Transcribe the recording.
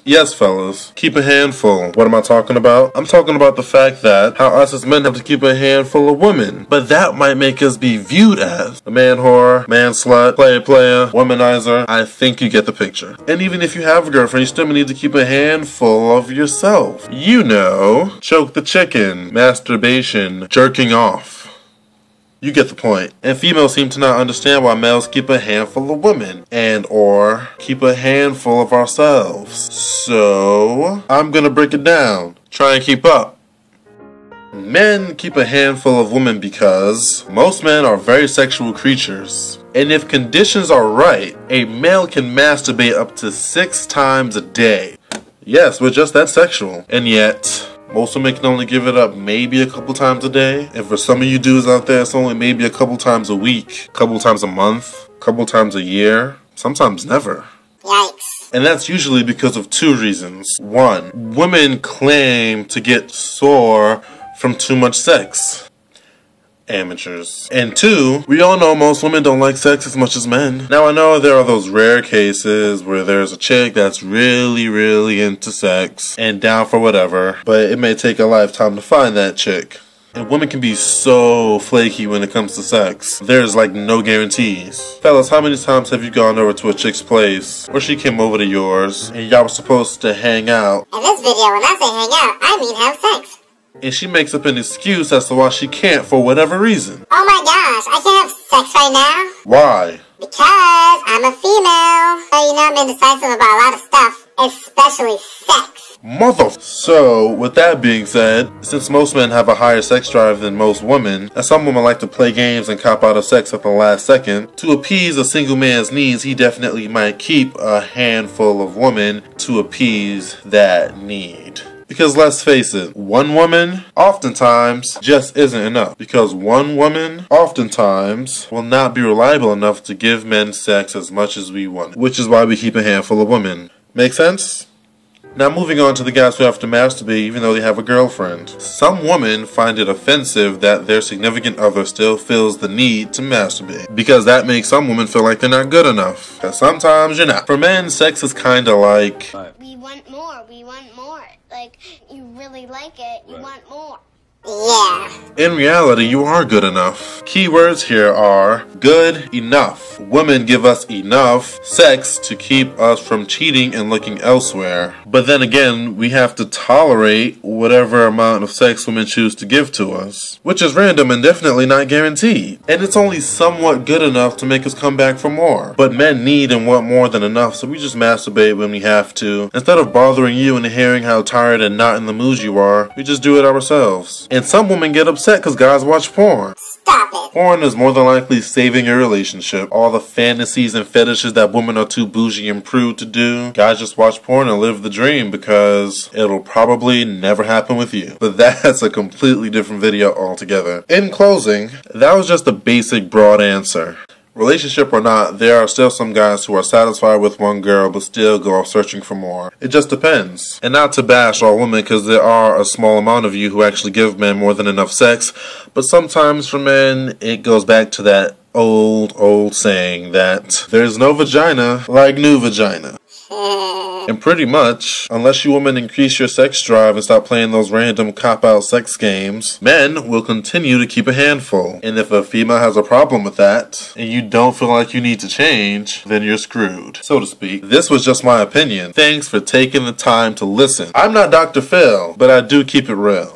Yes, fellas, keep a handful. What am I talking about? I'm talking about the fact that how us as men have to keep a handful of women. But that might make us be viewed as a man whore, man slut, player, womanizer. I think you get the picture. And even if you have a girlfriend, you still need to keep a handful of yourself. You know, choke the chicken, masturbation, jerking off. You get the point. And females seem to not understand why males keep a handful of women and or keep a handful of ourselves. So, I'm gonna break it down. Try and keep up. Men keep a handful of women because most men are very sexual creatures. And if conditions are right, a male can masturbate up to 6 times a day. Yes, we're just that sexual. And yet, most women can only give it up maybe a couple times a day. And for some of you dudes out there, it's only maybe a couple times a week, a couple times a month, a couple times a year, sometimes never. Yikes. And that's usually because of 2 reasons. 1, women claim to get sore from too much sex. Amateurs. And 2, we all know most women don't like sex as much as men. Now I know there are those rare cases where there's a chick that's really into sex and down for whatever, but it may take a lifetime to find that chick. And women can be so flaky when it comes to sex. There's like no guarantees. Fellas, how many times have you gone over to a chick's place, or she came over to yours, and y'all were supposed to hang out? In this video, when I say hang out, I mean have sex. And she makes up an excuse as to why she can't for whatever reason. Oh my gosh, I can't have sex right now. Why? Because I'm a female. So, you know, I'm indecisive about a lot of stuff, especially sex. Mother. So, with that being said, since most men have a higher sex drive than most women, and some women like to play games and cop out of sex at the last second, to appease a single man's needs, he definitely might keep a handful of women to appease that need. Because let's face it, one woman oftentimes just isn't enough. Because one woman oftentimes will not be reliable enough to give men sex as much as we want. Which is why we keep a handful of women. Make sense? Now moving on to the guys who have to masturbate even though they have a girlfriend. Some women find it offensive that their significant other still feels the need to masturbate. Because that makes some women feel like they're not good enough. Because sometimes you're not. For men, sex is kinda like... we want more, we want more. Like, you really like it, you want more. Yeah. In reality, you are good enough. Key words here are good enough. Women give us enough sex to keep us from cheating and looking elsewhere. But then again, we have to tolerate whatever amount of sex women choose to give to us, which is random and definitely not guaranteed. And it's only somewhat good enough to make us come back for more. But men need and want more than enough, so we just masturbate when we have to. Instead of bothering you and hearing how tired and not in the mood you are, we just do it ourselves. And some women get upset because guys watch porn. Stop it. Porn is more than likely saving your relationship. All the fantasies and fetishes that women are too bougie and prude to do, guys just watch porn and live the dream because it'll probably never happen with you. But that's a completely different video altogether. In closing, that was just a basic broad answer. Relationship or not, there are still some guys who are satisfied with one girl but still go off searching for more. It just depends. And not to bash all women, because there are a small amount of you who actually give men more than enough sex, but sometimes for men, it goes back to that old saying that there's no vagina like new vagina. And pretty much, unless you women increase your sex drive and stop playing those random cop-out sex games, men will continue to keep a handful. And if a female has a problem with that, and you don't feel like you need to change, then you're screwed, so to speak. This was just my opinion. Thanks for taking the time to listen. I'm not Dr. Phil, but I do keep it real.